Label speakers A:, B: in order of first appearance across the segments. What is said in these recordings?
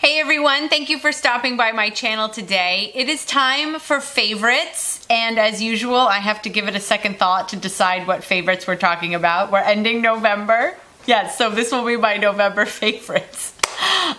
A: Hey everyone, thank you for stopping by my channel today. It is time for favorites, and as usual, I have to give it a second thought to decide what favorites we're talking about. We're ending November. Yes, so this will be my November favorites.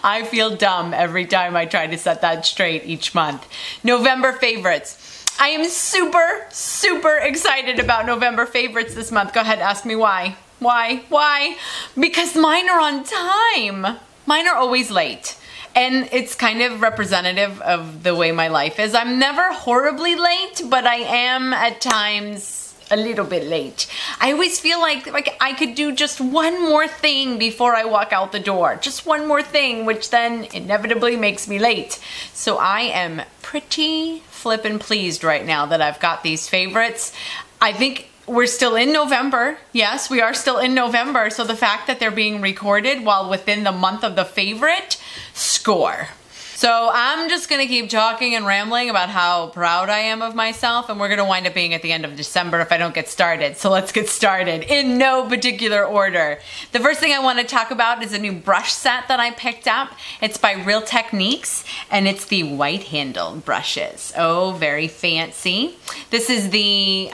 A: I feel dumb every time I try to set that straight each month. November favorites. I am super excited about November favorites this month. Go ahead, ask me why. Why? Because mine are on time. Mine are always late. And it's kind of representative of the way my life is. I'm never horribly late, but I am at times a little bit late. I always feel like I could do just one more thing before I walk out the door. Just one more thing, which then inevitably makes me late. So I am pretty flippin' pleased right now that I've got these favorites. I think we're still in November. Yes, we are still in November. So the fact that they're being recorded while within the month of the favorite, score. So I'm just gonna keep talking and rambling about how proud I am of myself, and we're gonna wind up being at the end of December if I don't get started. So let's get started in no particular order. The first thing I wanna talk about is a new brush set that I picked up. It's by Real Techniques, and it's the white handled brushes. Oh, very fancy. This is the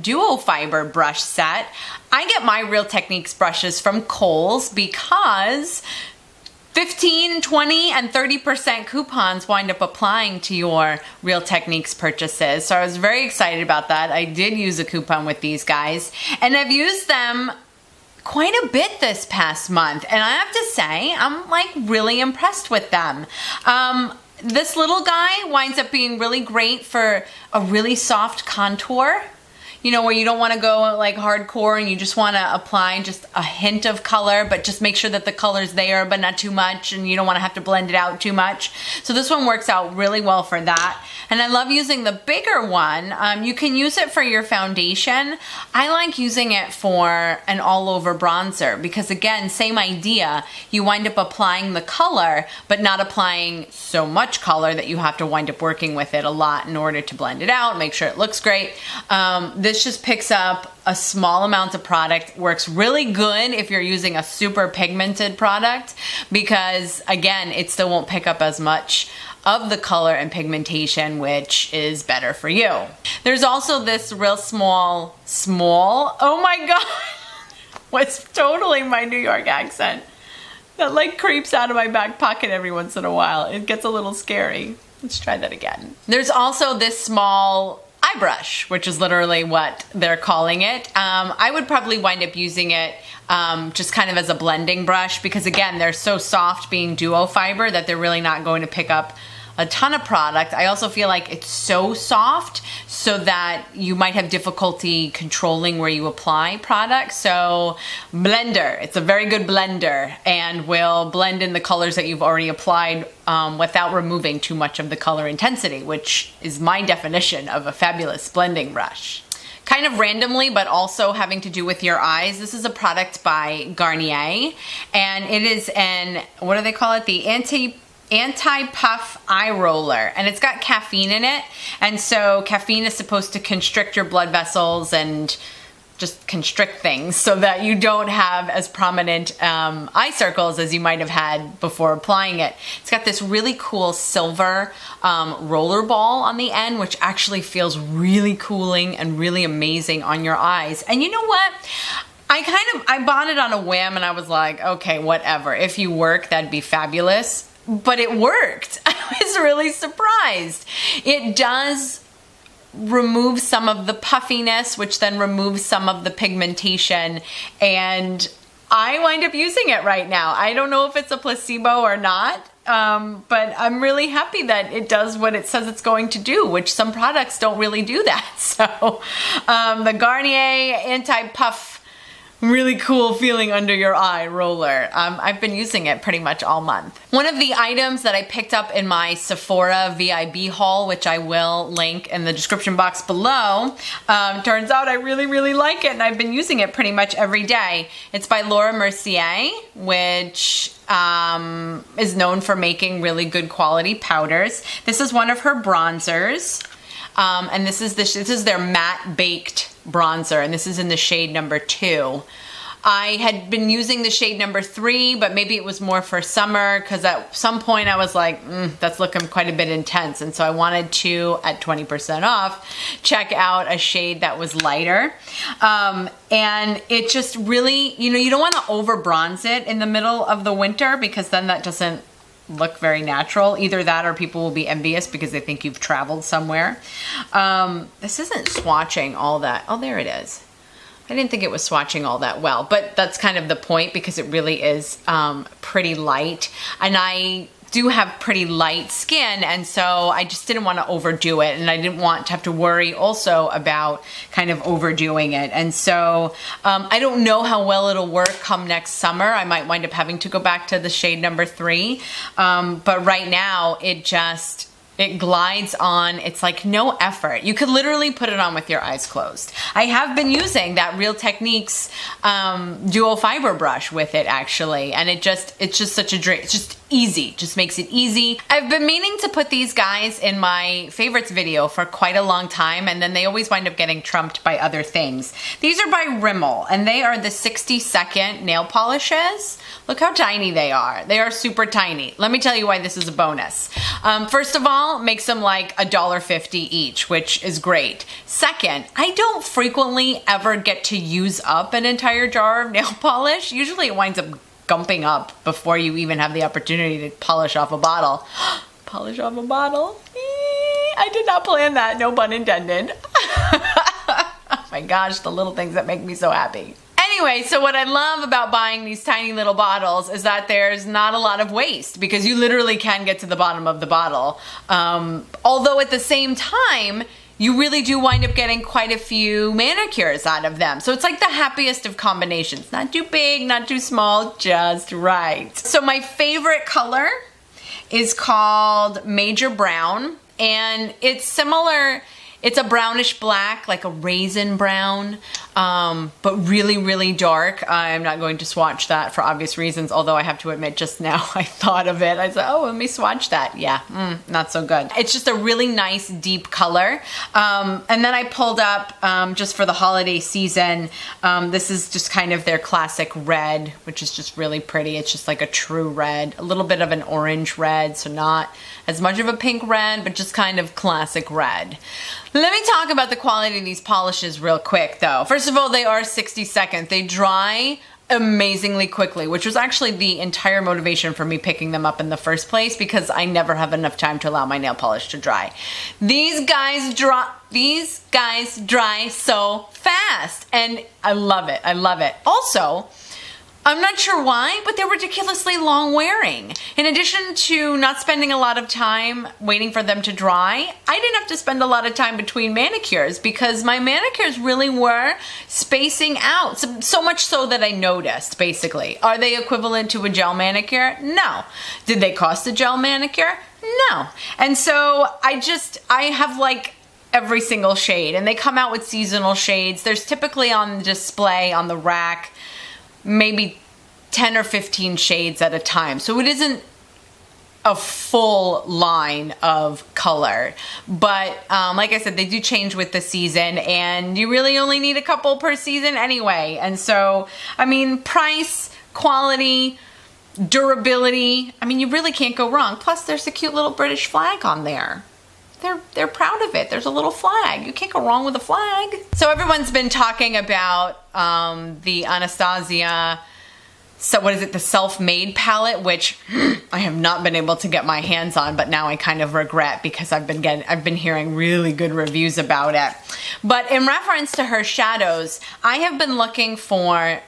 A: duo fiber brush set. I get my Real Techniques brushes from Kohl's because 15, 20, and 30% coupons wind up applying to your Real Techniques purchases. So I was very excited about that. I did use a coupon with these guys, and I've used them quite a bit this past month. And I have to say, I'm like really impressed with them. This little guy winds up being really great for a really soft contour. You know, where you don't want to go like hardcore and you just want to apply just a hint of color, but just make sure that the color's there, but not too much, and you don't want to have to blend it out too much. So this one works out really well for that. And I love using the bigger one. You can use it for your foundation. I like using it for an all-over bronzer because, again, same idea. You wind up applying the color, but not applying so much color that you have to wind up working with it a lot in order to blend it out, make sure it looks great. This just picks up a small amount of product, works really good if you're using a super pigmented product because, again, it still won't pick up as much of the color and pigmentation, which is better for you. There's also this real small, oh my god, was totally my New York accent. That like creeps out of my back pocket every once in a while. It gets a little scary. Let's try that again. There's also this small eye brush, which is literally what they're calling it. I would probably wind up using it just kind of as a blending brush because, again, they're so soft being duo fiber that they're really not going to pick up a ton of product. I also feel like it's so soft so that you might have difficulty controlling where you apply product. So blender, it's a very good blender and will blend in the colors that you've already applied without removing too much of the color intensity, which is my definition of a fabulous blending brush. Kind of randomly, but also having to do with your eyes. This is a product by Garnier, and it is an, what do they call it? The anti-puff eye roller, and it's got caffeine in it, and so caffeine is supposed to constrict your blood vessels and just constrict things so that you don't have as prominent eye circles as you might have had before applying it. It's got this really cool silver roller ball on the end, which actually feels really cooling and really amazing on your eyes. And you know what? I bought it on a whim and I was like, okay, whatever. If you work, that'd be fabulous. But it worked. I was really surprised. It does remove some of the puffiness, which then removes some of the pigmentation, and I wind up using it right now. I don't know if it's a placebo or not, but I'm really happy that it does what it says it's going to do, which some products don't really do that. So the Garnier Anti-Puff, really cool feeling under your eye roller. I've been using it pretty much all month. One of the items that I picked up in my Sephora VIB haul, which I will link in the description box below, turns out I really like it, and I've been using it pretty much every day. It's by Mercier, which is known for making really good quality powders. This is one of her bronzers. And this is their matte baked bronzer, and this is in the shade number 2. I had been using the shade number 3, but maybe it was more for summer because at some point I was like, that's looking quite a bit intense. And so I wanted to, at 20% off, check out a shade that was lighter. And it just really, you know, you don't want to over bronze it in the middle of the winter because then that doesn't look very natural. Either that or people will be envious because they think you've traveled somewhere. This isn't swatching all that. Oh, there it is. I didn't think it was swatching all that well, but that's kind of the point because it really is pretty light. And I do have pretty light skin, and so I just didn't want to overdo it, and I didn't want to have to worry also about kind of overdoing it. And so I don't know how well it'll work come next summer. I might wind up having to go back to the shade number 3, but right now it glides on. It's like no effort. You could literally put it on with your eyes closed. I have been using that Real Techniques duo fiber brush with it actually, and it's just such a dream. It's just easy, just makes it easy. I've been meaning to put these guys in my favorites video for quite a long time, and then they always wind up getting trumped by other things. These are by Rimmel, and they are the 60-second nail polishes. Look how tiny they are. They are super tiny. Let me tell you why this is a bonus. First of all, makes them like $1.50 each, which is great. Second, I don't frequently ever get to use up an entire jar of nail polish. Usually it winds up gumping up before you even have the opportunity to polish off a bottle. Polish off a bottle? I did not plan that, no pun intended. Oh my gosh, the little things that make me so happy. Anyway, so what I love about buying these tiny little bottles is that there's not a lot of waste because you literally can get to the bottom of the bottle. Although at the same time, you really do wind up getting quite a few manicures out of them. So it's like the happiest of combinations. Not too big, not too small, just right. So my favorite color is called Major Brown, and it's similar. It's a brownish black, like a raisin brown, but really, really dark. I'm not going to swatch that for obvious reasons, although I have to admit just now I thought of it. I said, oh, let me swatch that. Yeah, not so good. It's just a really nice deep color. And then I pulled up, just for the holiday season, this is just kind of their classic red, which is just really pretty. It's just like a true red, a little bit of an orange red, so not as much of a pink red, but just kind of classic red. Let me talk about the quality of these polishes real quick though. First of all, they are 60 seconds. They dry amazingly quickly, which was actually the entire motivation for me picking them up in the first place because I never have enough time to allow my nail polish to dry. These guys dry so fast and I love it. I love it. Also, I'm not sure why, but they're ridiculously long wearing. In addition to not spending a lot of time waiting for them to dry, I didn't have to spend a lot of time between manicures because my manicures really were spacing out. So much so that I noticed, basically. Are they equivalent to a gel manicure? No. Did they cost a gel manicure? No. And so I have like every single shade, and they come out with seasonal shades. There's typically on display on the rack maybe 10 or 15 shades at a time. So it isn't a full line of color. But like I said, they do change with the season, and you really only need a couple per season anyway. And so, I mean, price, quality, durability, I mean, you really can't go wrong. Plus, there's a cute little British flag on there. They're proud of it. There's a little flag. You can't go wrong with a flag. So everyone's been talking about the Anastasia, so what is it, the Self-Made palette, which I have not been able to get my hands on, but now I kind of regret because I've been hearing really good reviews about it. But in reference to her shadows, I have been looking for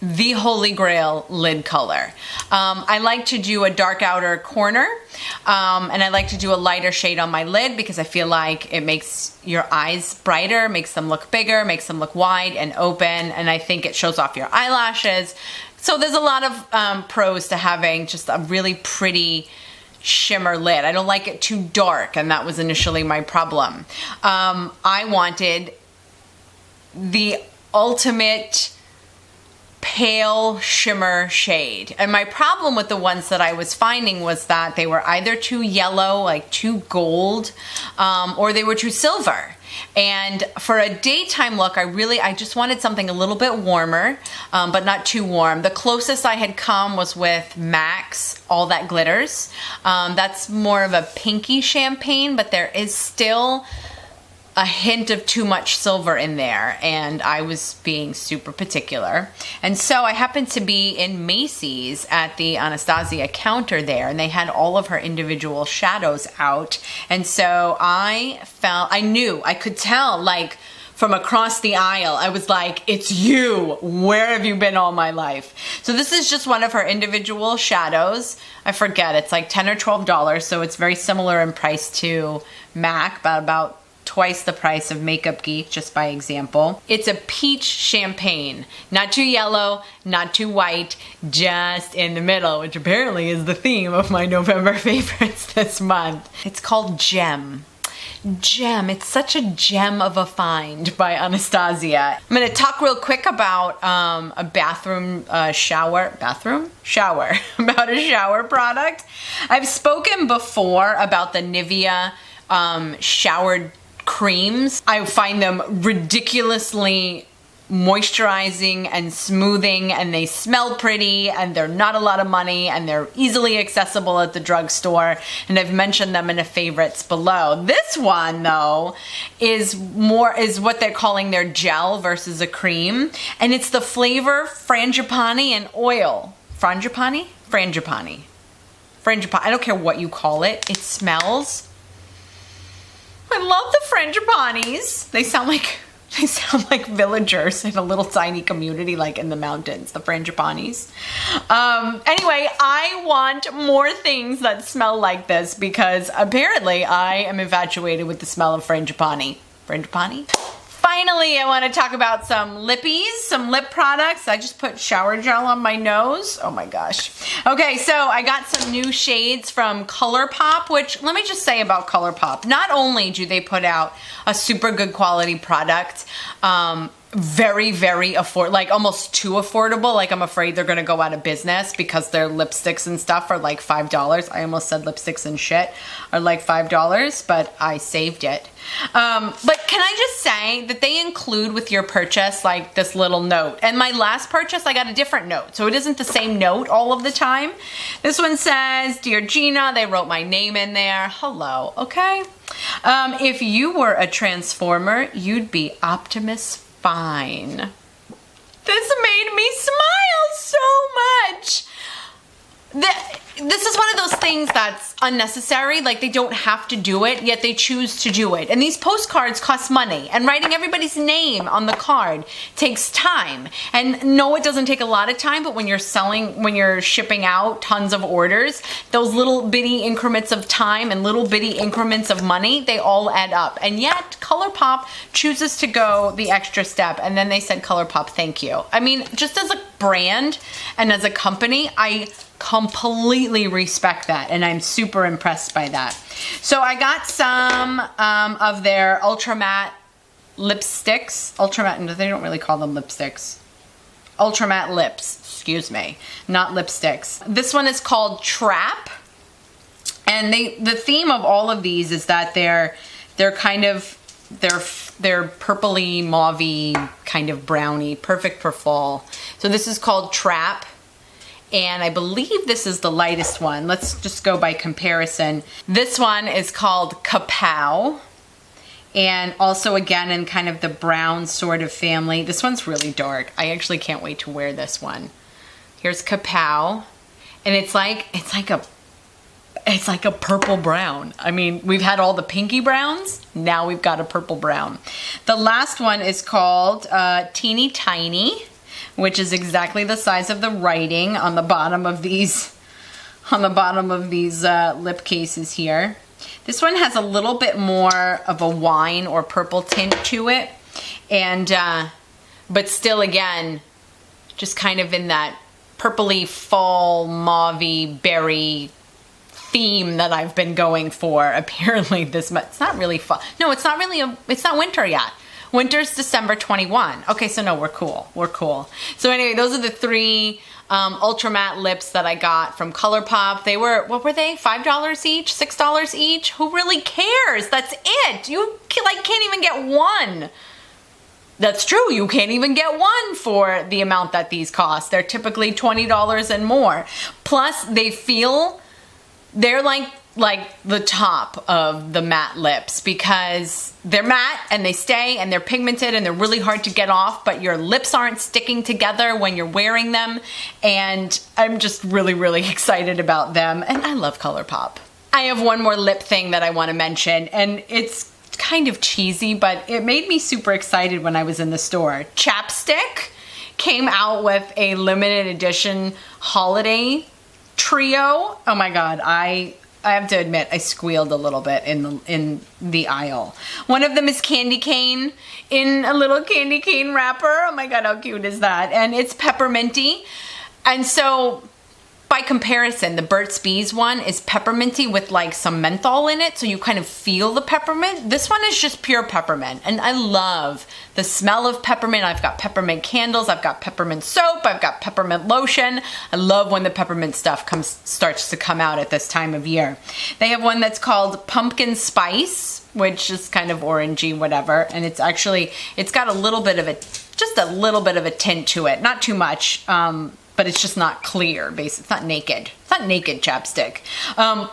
A: the holy grail lid color. I like to do a dark outer corner, and I like to do a lighter shade on my lid because I feel like it makes your eyes brighter, makes them look bigger, makes them look wide and open, and I think it shows off your eyelashes. So there's a lot of pros to having just a really pretty shimmer lid. I don't like it too dark, and that was initially my problem. I wanted the ultimate pale shimmer shade, and my problem with the ones that I was finding was that they were either too yellow, like too gold, or they were too silver. And for a daytime look, I just wanted something a little bit warmer, but not too warm. The closest I had come was with MAC's All That Glitters. That's more of a pinky champagne, but there is still a hint of too much silver in there, and I was being super particular. And so I happened to be in Macy's at the Anastasia counter there, and they had all of her individual shadows out. And so I could tell, like, from across the aisle, I was like, it's you. Where have you been all my life? So this is just one of her individual shadows. I forget, it's like $10 or $12, so it's very similar in price to MAC, but about twice the price of Makeup Geek, just by example. It's a peach champagne. Not too yellow, not too white, just in the middle, which apparently is the theme of my November favorites this month. It's called Gem. Gem. It's such a gem of a find by Anastasia. I'm going to talk real quick about a shower about a shower product. I've spoken before about the Nivea shower creams. I find them ridiculously moisturizing and smoothing, and they smell pretty, and they're not a lot of money, and they're easily accessible at the drugstore, and I've mentioned them in the favorites below. This one, though, is what they're calling their gel versus a cream, and it's the flavor frangipani and oil. Frangipani? Frangipani. I don't care what you call it. It smells. I love the frangipanis. They sound like villagers in a little tiny community, like in the mountains, the frangipanis. Anyway, I want more things that smell like this because apparently I am infatuated with the smell of frangipani. Frangipani? Finally, I want to talk about some lippies, some lip products. I just put shower gel on my nose. Oh my gosh. Okay, so I got some new shades from ColourPop, which let me just say about ColourPop. Not only do they put out a super good quality product, very, very affordable, like almost too affordable. Like I'm afraid they're gonna go out of business because their lipsticks and stuff are like $5. I almost said lipsticks and shit are like $5, but I saved it. But can I just say that they include with your purchase like this little note. And my last purchase, I got a different note. So it isn't the same note all of the time. This one says, Dear Gina, they wrote my name in there. Hello, okay? If you were a transformer, you'd be Optimus Fine. This made me smile so much. This is one of those things that's unnecessary, like they don't have to do it, yet they choose to do it. And these postcards cost money, and writing everybody's name on the card takes time. And no, it doesn't take a lot of time, but when you're shipping out tons of orders, those little bitty increments of time and little bitty increments of money, they all add up. And yet, ColourPop chooses to go the extra step, and then they said, ColourPop, thank you. I mean, just as a brand and as a company, I completely respect that, and I'm super impressed by that. So I got some of their ultra matte lipsticks. Ultra matte, they don't really call them lipsticks. Ultra matte lips, excuse me, not lipsticks. This one is called Trap, and the theme of all of these is that they're purpley, mauvey, kind of browny, perfect for fall. So this is called Trap. And I believe this is the lightest one. Let's just go by comparison. This one is called Kapow. And also again in kind of the brown sort of family. This one's really dark. I actually can't wait to wear this one. Here's Kapow. And it's like a purple brown. I mean, we've had all the pinky browns. Now we've got a purple brown. The last one is called Teeny Tiny, which is exactly the size of the writing on the bottom of these lip cases here. This one has a little bit more of a wine or purple tint to it, and but still again just kind of in that purpley fall mauvey berry theme that I've been going for. Apparently this month. It's not really fall. No, it's not winter yet. Winter's December 21. Okay, so no, we're cool. We're cool. So anyway, those are the 3 ultra matte lips that I got from ColourPop. They were, what were they? $5 each? $6 each? Who really cares? That's it. You like can't even get one. That's true. You can't even get one for the amount that these cost. They're typically $20 and more. Plus, they're like the top of the matte lips because they're matte and they stay and they're pigmented and they're really hard to get off, but your lips aren't sticking together when you're wearing them. And I'm just really, really excited about them. And I love ColourPop. I have one more lip thing that I want to mention, and it's kind of cheesy, but it made me super excited when I was in the store. Chapstick came out with a limited edition holiday trio. Oh my God, I have to admit, I squealed a little bit in the aisle. One of them is candy cane in a little candy cane wrapper. Oh my God, how cute is that? And it's pepperminty. And so by comparison, the Burt's Bees one is pepperminty with like some menthol in it, so you kind of feel the peppermint. This one is just pure peppermint, and I love the smell of peppermint. I've got peppermint candles, I've got peppermint soap, I've got peppermint lotion. I love when the peppermint stuff starts to come out at this time of year. They have one that's called Pumpkin Spice, which is kind of orangey, whatever, and it's got a little bit of just a little bit of a tint to it, not too much. But it's just not clear, basically. It's not naked. It's not naked chapstick.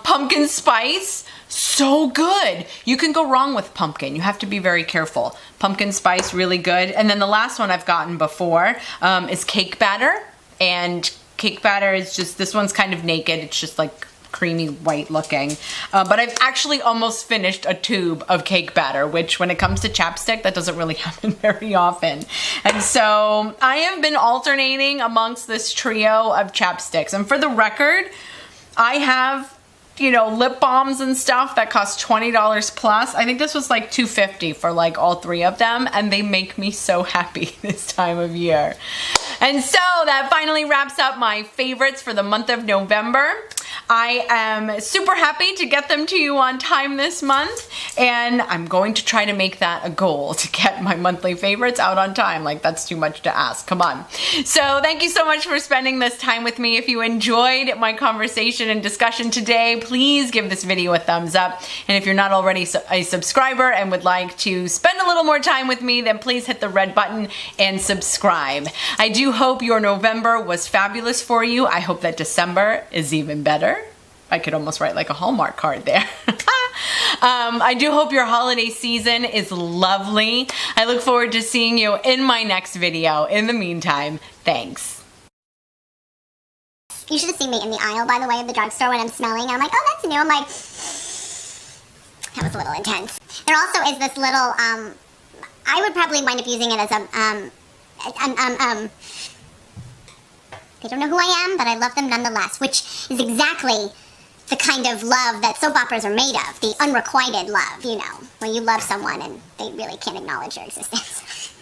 A: Pumpkin Spice, so good. You can go wrong with pumpkin. You have to be very careful. Pumpkin Spice, really good. And then the last one I've gotten before is Cake Batter. And Cake Batter is just, this one's kind of naked. It's just like creamy white looking. But I've actually almost finished a tube of cake batter, which when it comes to chapstick, that doesn't really happen very often. And so I have been alternating amongst this trio of chapsticks. And for the record, I have, you know, lip balms and stuff that cost $20 plus. I think this was like $2.50 for like all 3 of them, and they make me so happy this time of year. And so that finally wraps up my favorites for the month of November. I am super happy to get them to you on time this month, and I'm going to try to make that a goal to get my monthly favorites out on time. Like, that's too much to ask. Come on. So thank you so much for spending this time with me. If you enjoyed my conversation and discussion today, please give this video a thumbs up. And if you're not already a subscriber and would like to spend a little more time with me, then please hit the red button and subscribe. I do hope your November was fabulous for you. I hope that December is even better. I could almost write like a Hallmark card there. I do hope your holiday season is lovely. I look forward to seeing you in my next video. In the meantime, thanks.
B: You should have seen me in the aisle, by the way, of the drugstore when I'm smelling. I'm like, oh, that's new. I'm like, that was a little intense. There also is this little, I would probably wind up using it as a, they don't know who I am, but I love them nonetheless, which is exactly the kind of love that soap operas are made of, the unrequited love, you know, where you love someone and they really can't acknowledge your existence.